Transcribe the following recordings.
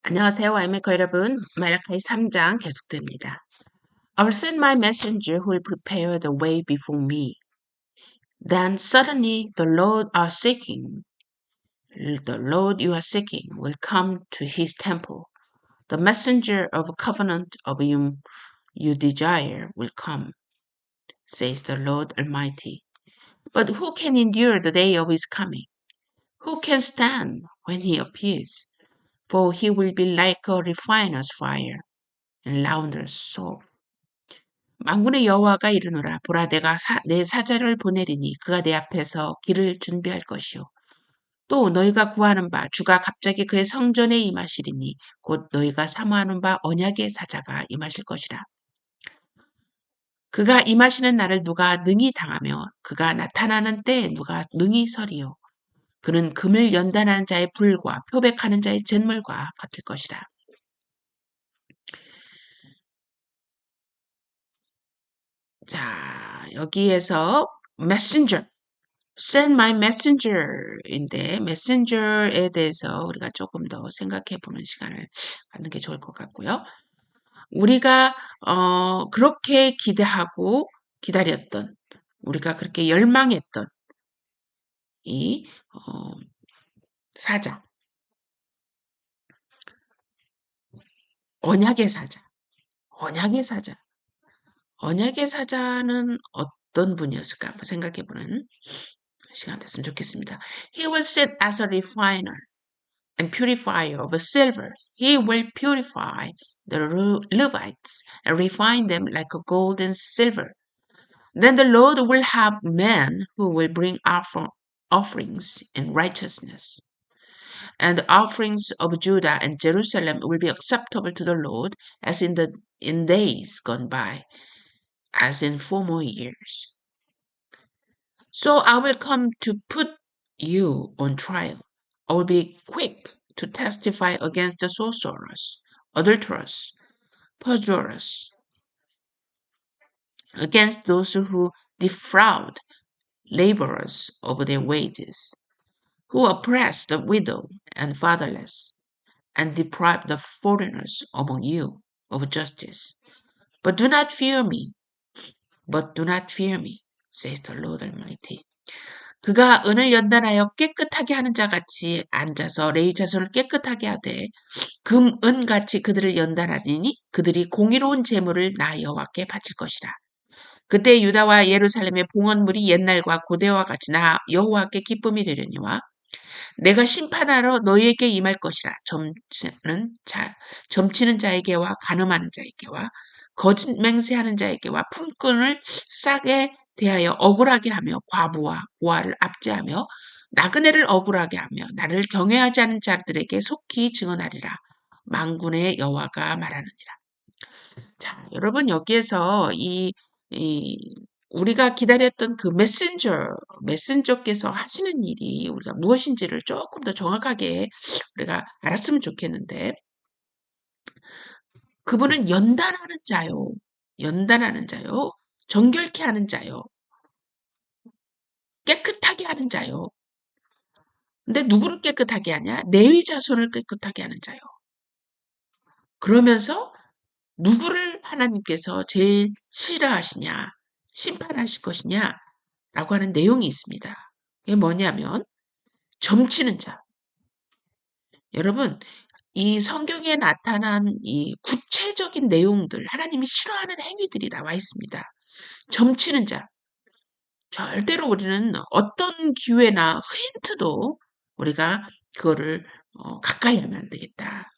안녕하세요. 와이메커 여러분. 말라카이 3장 계속됩니다. I will send my messenger who will prepare the way before me. Then suddenly the Lord you are seeking will come to his temple. The messenger of covenant of whom you desire will come, says the Lord Almighty. But who can endure the day of his coming? Who can stand when he appears? For he will be like a refiner's fire and launderer's soap. 만군의 여호와가 이르노라. 보라, 내가 내 사자를 보내리니 그가 내 앞에서 길을 준비할 것이요. 또 너희가 구하는 바 주가 갑자기 그의 성전에 임하시리니 곧 너희가 사모하는 바 언약의 사자가 임하실 것이라. 그가 임하시는 날을 누가 능히 당하며 그가 나타나는 때에 누가 능히 서리요. 그는 금을 연단하는 자의 불과 표백하는 자의 잿물과 같을 것이라. 자, 여기에서 messenger, send my messenger인데 messenger에 대해서 우리가 조금 더 생각해 보는 시간을 갖는 게 좋을 것 같고요. 우리가 그렇게 기대하고 기다렸던, 우리가 그렇게 열망했던 이 사자, 언약의 사자, 언약의 사자, 언약의 사자는 어떤 분이었을까 한번 생각해 보는 시간 됐으면 좋겠습니다. He will sit as a refiner and purifier of silver. He will purify the Levites and refine them like gold and silver. Then the Lord will have men who will bring offerings in righteousness. And the offerings of Judah and Jerusalem will be acceptable to the Lord as in days gone by, as in former years. So I will come to put you on trial. I will be quick to testify against the sorcerers, adulterers, perjurers, against those who defraud laborers of their wages, who oppress the widow and fatherless, and deprive the foreigners among you of justice. But do not fear me, says the Lord Almighty. 그가 은을 연단하여 깨끗하게 하는 자같이 앉아서 레위 자손을 깨끗하게 하되 금, 은같이 그들을 연단하리니 그들이 공의로운 재물을 나 여호와께 바칠 것이라. 그때 유다와 예루살렘의 봉헌물이 옛날과 고대와 같이 나 여호와께 기쁨이 되려니와 내가 심판하러 너희에게 임할 것이라. 점치는 자에게와 간음하는 자에게와 거짓 맹세하는 자에게와 품꾼을 싸게 대하여 억울하게 하며 과부와 고아를 압제하며 나그네를 억울하게 하며 나를 경외하지 않은 자들에게 속히 증언하리라. 만군의 여호와가 말하느니라. 자, 여러분 여기에서 우리가 기다렸던 그 메신저께서 하시는 일이 우리가 무엇인지를 조금 더 정확하게 우리가 알았으면 좋겠는데, 그분은 연단하는 자요, 정결케 하는 자요, 깨끗하게 하는 자요. 근데 누구를 깨끗하게 하냐? 레위 자손을 깨끗하게 하는 자요. 그러면서 누구를 하나님께서 제일 싫어하시냐? 심판하실 것이냐? 라고 하는 내용이 있습니다. 이게 뭐냐면 점치는 자. 여러분, 이 성경에 나타난 이 구체적인 내용들, 하나님이 싫어하는 행위들이 나와 있습니다. 점치는 자. 절대로 우리는 어떤 기회나 힌트도 우리가 그거를 가까이 하면 안 되겠다.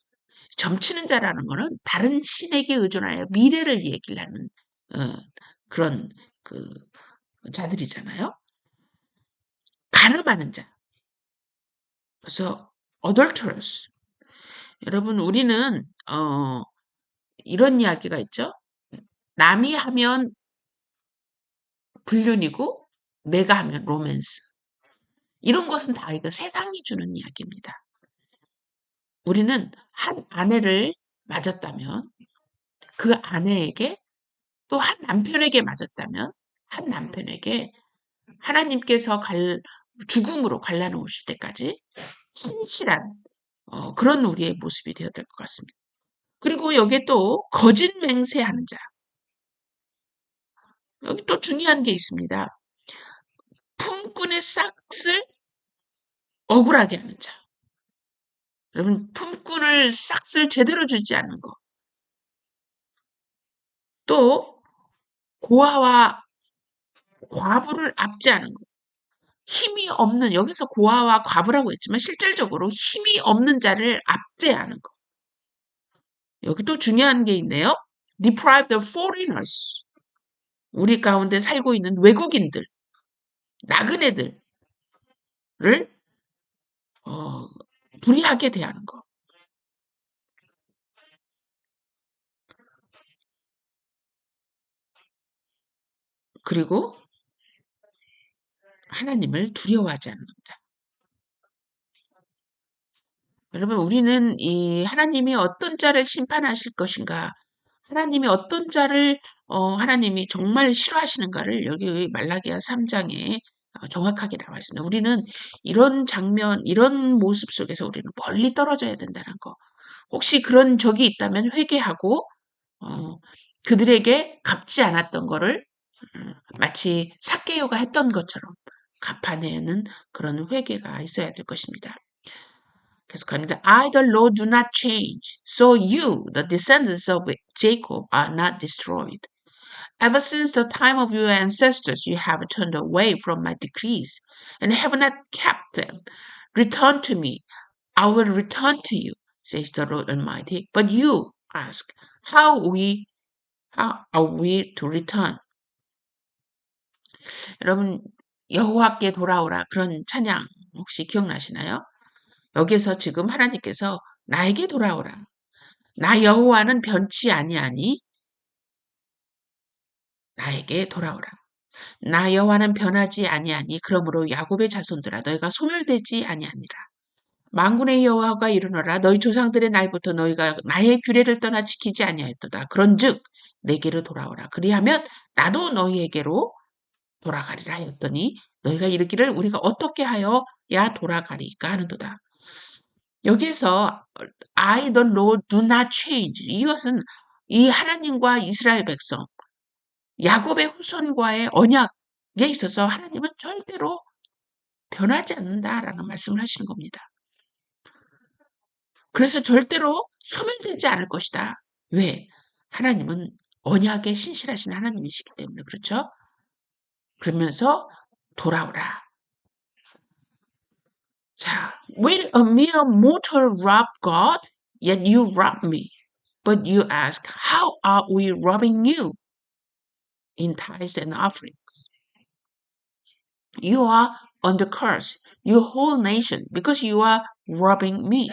점치는 자라는 거는 다른 신에게 의존하여 미래를 얘기를 하는 그런 그 자들이잖아요. 간음하는 자. 그래서 adulterers. 여러분, 우리는 이런 이야기가 있죠. 남이 하면 불륜이고 내가 하면 로맨스. 이런 것은 다 이거 세상이 주는 이야기입니다. 우리는 한 아내를 맞았다면 그 아내에게 또 한 남편에게 맞았다면 한 남편에게 하나님께서 죽음으로 갈라놓으실 때까지 신실한 그런 우리의 모습이 되어야 될 것 같습니다. 그리고 여기에 또 거짓 맹세하는 자. 여기 또 중요한 게 있습니다. 품꾼의 싹을 억울하게 하는 자. 여러분, 품꾼을 싹을 제대로 주지 않는 거. 또 고아와 과부를 압제하는 거. 힘이 없는, 여기서 고아와 과부라고 했지만 실질적으로 힘이 없는 자를 압제하는 거. 여기 또 중요한 게 있네요. deprive the foreigners. 우리 가운데 살고 있는 외국인들, 나그네들을 불이하게 대하는 거. 그리고 하나님을 두려워하지 않는 자. 여러분, 우리는 이 하나님이 어떤 자를 심판하실 것인가, 하나님이 어떤 자를 하나님이 정말 싫어하시는가를 여기 말라기야 3장에 정확하게 나와 있습니다. 우리는 이런 장면, 이런 모습 속에서 우리는 멀리 떨어져야 된다는 거. 혹시 그런 적이 있다면 회개하고 그들에게 갚지 않았던 거를 마치 삭개오가 했던 것처럼 갚아내는 그런 회개가 있어야 될 것입니다. 계속합니다. I, the Lord, do not change. So you, the descendants of Jacob, are not destroyed. Ever since the time of your ancestors, you have turned away from my decrees and have not kept them. Return to me. I will return to you, says the Lord Almighty. But you ask, how are we to return? 여러분, 여호와께 돌아오라. 그런 찬양 혹시 기억나시나요? 여기서 지금 하나님께서 나에게 돌아오라. 나 여호와는 변치 아니하니 나에게 돌아오라. 나 여호와는 변하지 아니하니 그러므로 야곱의 자손들아 너희가 소멸되지 아니하니라. 만군의 여호와가 이르노라 너희 조상들의 날부터 너희가 나의 규례를 떠나 지키지 아니하였도다. 그런즉 내게로 돌아오라. 그리하면 나도 너희에게로 돌아가리라 하였더니 너희가 이르기를 우리가 어떻게 하여야 돌아가리까 하는도다. 여기에서 I the Lord do not change. 이것은 이 하나님과 이스라엘 백성, 야곱의 후손과의 언약에 있어서 하나님은 절대로 변하지 않는다라는 말씀을 하시는 겁니다. 그래서 절대로 소멸되지 않을 것이다. 왜? 하나님은 언약에 신실하신 하나님이시기 때문에 그렇죠? 그러면서 돌아오라. 자, will a mere mortal rob God? Yet you rob me. But you ask, how are we robbing you? In tithes and offerings. You are under curse, you whole nation, because you are robbing me.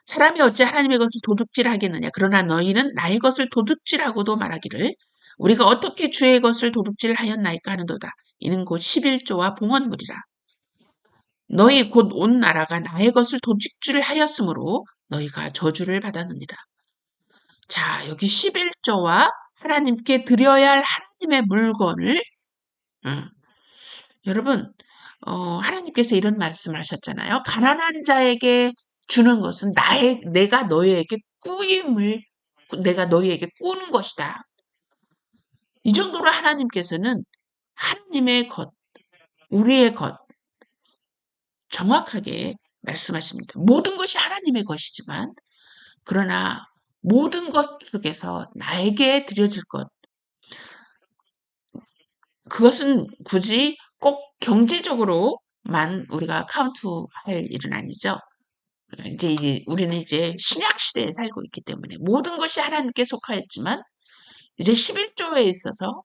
사람이 어찌 하나님의 것을 도둑질하겠느냐. 그러나 너희는 나의 것을 도둑질하고도 말하기를 우리가 어떻게 주의 것을 도둑질하였나이까 하는도다. 이는 곧 11조와 봉헌물이라. 너희 곧 온 나라가 나의 것을 도둑질하였으므로 너희가 저주를 받았느니라. 자, 여기 11조와 하나님께 드려야 할 하나님의 물건을 여러분 하나님께서 이런 말씀을 하셨잖아요. 가난한 자에게 주는 것은 내가 너희에게 내가 너희에게 꾸는 것이다. 이 정도로 하나님께서는 하나님의 것, 우리의 것 정확하게 말씀하십니다. 모든 것이 하나님의 것이지만 그러나 모든 것 속에서 나에게 드려질 것 그것은 굳이 꼭 경제적으로만 우리가 카운트할 일은 아니죠. 이제 우리는 이제 신약 시대에 살고 있기 때문에 모든 것이 하나님께 속하였지만 이제 11조에 있어서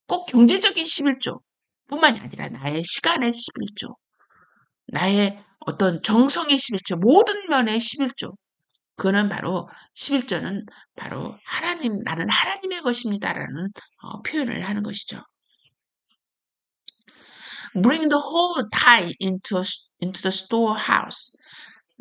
꼭 경제적인 11조 뿐만이 아니라 나의 시간의 11조, 나의 어떤 정성의 11조, 모든 면의 11조. 그거는 바로 11조는 바로 나는 하나님의 것입니다라는 표현을 하는 것이죠. Bring the whole tithe into the storehouse,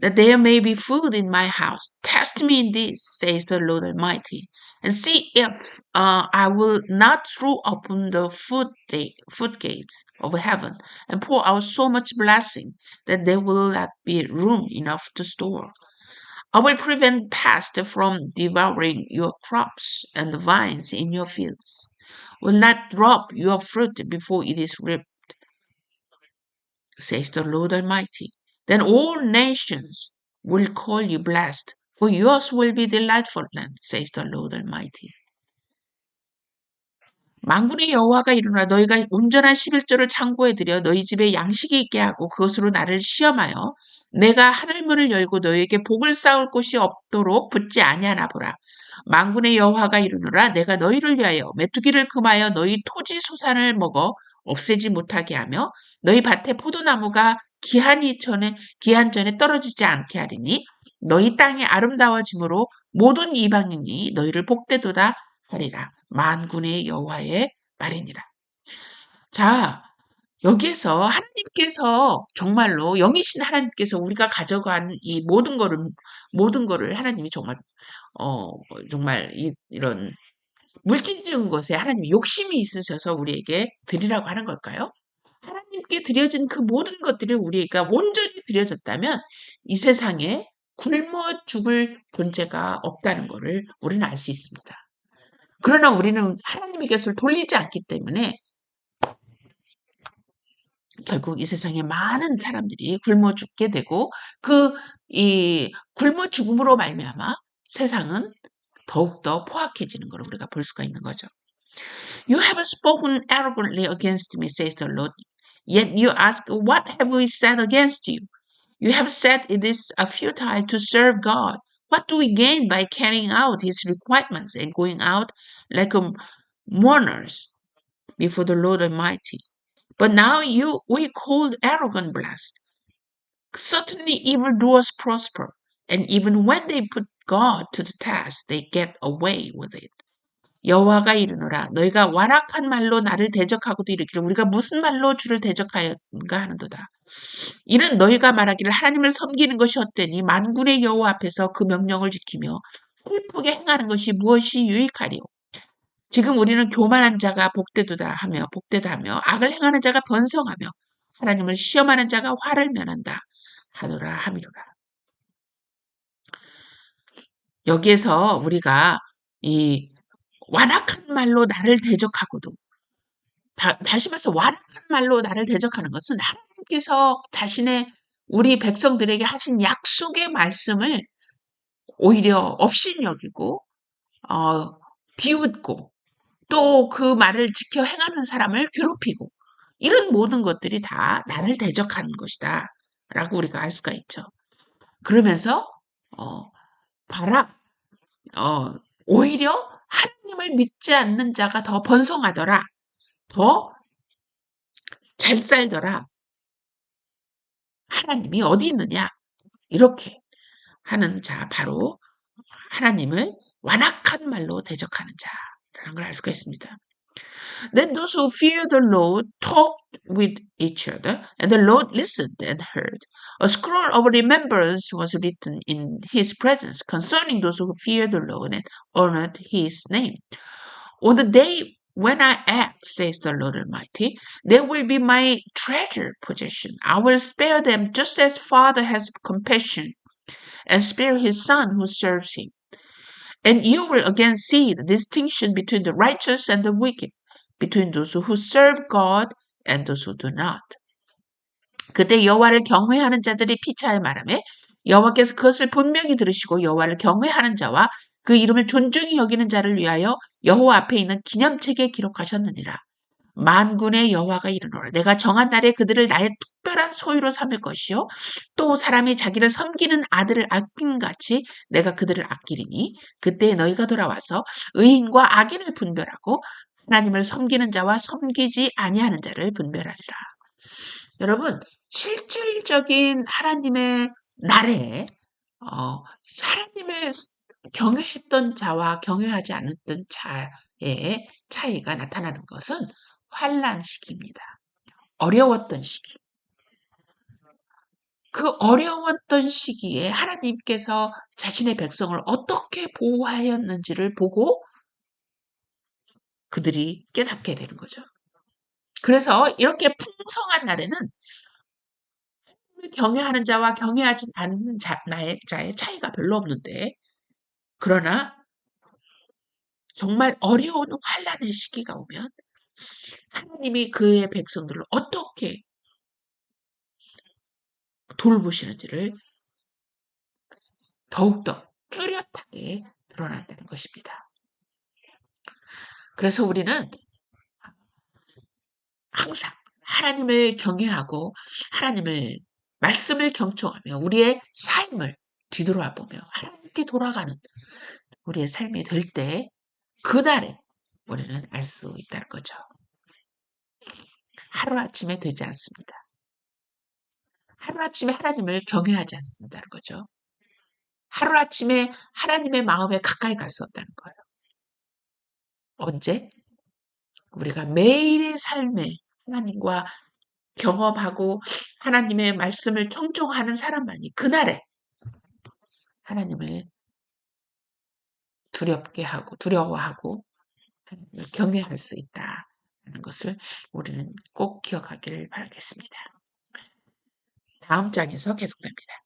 that there may be food in my house. test me in this, says the Lord Almighty, and see if I will not throw open the foot gates of heaven and pour out so much blessing that there will not be room enough to store. I will prevent pests from devouring your crops, and the vines in your fields will not drop your fruit before it is ripe, says the Lord Almighty. Then all nations will call you blessed, for yours will be delightful land, says the Lord Almighty. 만군의 여호와가 이르노라 너희가 온전한 11조를 창고에 들여 너희 집에 양식이 있게 하고 그것으로 나를 시험하여 내가 하늘문을 열고 너희에게 복을 쌓을 곳이 없도록 붙지 아니하나 보라. 만군의 여호와가 이르노라 내가 너희를 위하여 메뚜기를 금하여 너희 토지 소산을 먹어 없애지 못하게 하며 너희 밭에 포도나무가 기한 전에 떨어지지 않게 하리니 너희 땅이 아름다워짐으로 모든 이방인이 너희를 복되도다 하리라. 만군의 여호와의 말이니라. 자, 여기에서 하나님께서 정말로 영이신 하나님께서 우리가 가져간 이 모든 거를 하나님이 정말 이런 물질적인 것에 하나님이 욕심이 있으셔서 우리에게 드리라고 하는 걸까요? 하나님께 드려진 그 모든 것들이 우리가 온전히 드려졌다면 이 세상에 굶어 죽을 존재가 없다는 것을 우리는 알 수 있습니다. 그러나 우리는 하나님의 것을 돌리지 않기 때문에 결국 이 세상에 많은 사람들이 굶어 죽게 되고 이 굶어 죽음으로 말미암아 세상은 더욱더 포악해지는 걸 우리가 볼 수가 있는 거죠. You have spoken arrogantly against me, says the Lord. Yet you ask, what have we said against you? You have said it is futile to serve God. What do we gain by carrying out his requirements and going out like mourners before the Lord Almighty? But now we called arrogant blessed. Certainly evildoers prosper, and even when they put God to the test, they get away with it. 여호와가 이르노라 너희가 완악한 말로 나를 대적하고도 이르기를 우리가 무슨 말로 주를 대적하였는가 하는도다. 이는 너희가 말하기를 하나님을 섬기는 것이 헛되니 만군의 여호와 앞에서 그 명령을 지키며 슬프게 행하는 것이 무엇이 유익하리요. 지금 우리는 교만한 자가 복되다 하며 악을 행하는 자가 번성하며 하나님을 시험하는 자가 화를 면한다 하노라 함이로라. 여기에서 우리가 이 완악한 말로 나를 대적하고도 다시 말해서 완악한 말로 나를 대적하는 것은 하나님께서 자신의 우리 백성들에게 하신 약속의 말씀을 오히려 업신 여기고 비웃고 또 그 말을 지켜 행하는 사람을 괴롭히고 이런 모든 것들이 다 나를 대적하는 것이다 라고 우리가 알 수가 있죠. 그러면서 봐라 오히려 하나님을 믿지 않는 자가 더 번성하더라. 더 잘 살더라. 하나님이 어디 있느냐? 이렇게 하는 자 바로 하나님을 완악한 말로 대적하는 자라는 걸 알 수가 있습니다. Then those who feared the Lord talked with each other, and the Lord listened and heard. A scroll of remembrance was written in his presence concerning those who feared the Lord and honored his name. On the day when I act, says the Lord Almighty, they will be my treasured possession. I will spare them just as Father has compassion and spare his son who serves him. And you will again see the distinction between the righteous and the wicked, between those who serve God and those who do not. 그때 여호와를 경외하는 자들이 피차에 말하며 여호와께서 그것을 분명히 들으시고 여호와를 경외하는 자와 그 이름을 존중히 여기는 자를 위하여 여호와 앞에 있는 기념책에 기록하셨느니라. 만군의 여호와가 이르노라 내가 정한 날에 그들을 나의 특별한 소유로 삼을 것이요 또 사람이 자기를 섬기는 아들을 아낌같이 내가 그들을 아끼리니 그때 너희가 돌아와서 의인과 악인을 분별하고 하나님을 섬기는 자와 섬기지 아니하는 자를 분별하리라. 여러분 실질적인 하나님의 날에 하나님을 경외했던 자와 경외하지 않았던 자의 차이가 나타나는 것은 환난 시기입니다. 어려웠던 시기. 그 어려웠던 시기에 하나님께서 자신의 백성을 어떻게 보호하였는지를 보고 그들이 깨닫게 되는 거죠. 그래서 이렇게 풍성한 날에는 경외하는 자와 경외하지 않는 자의 차이가 별로 없는데, 그러나 정말 어려운 환란의 시기가 오면 하나님이 그의 백성들을 어떻게 돌보시는지를 더욱더 뚜렷하게 드러난다는 것입니다. 그래서 우리는 항상 하나님을 경외하고 하나님을 말씀을 경청하며 우리의 삶을 뒤돌아보며 하나님께 돌아가는 우리의 삶이 될 때 그날에 우리는 알 수 있다는 거죠. 하루아침에 되지 않습니다. 하루아침에 하나님을 경외하지 않는다는 거죠. 하루아침에 하나님의 마음에 가까이 갈 수 없다는 거예요. 언제? 우리가 매일의 삶에 하나님과 경험하고 하나님의 말씀을 청종하는 사람만이 그날에 하나님을 두렵게 하고 두려워하고 하나님을 경외할 수 있다는 것을 우리는 꼭 기억하기를 바라겠습니다. 다음 장에서 계속됩니다.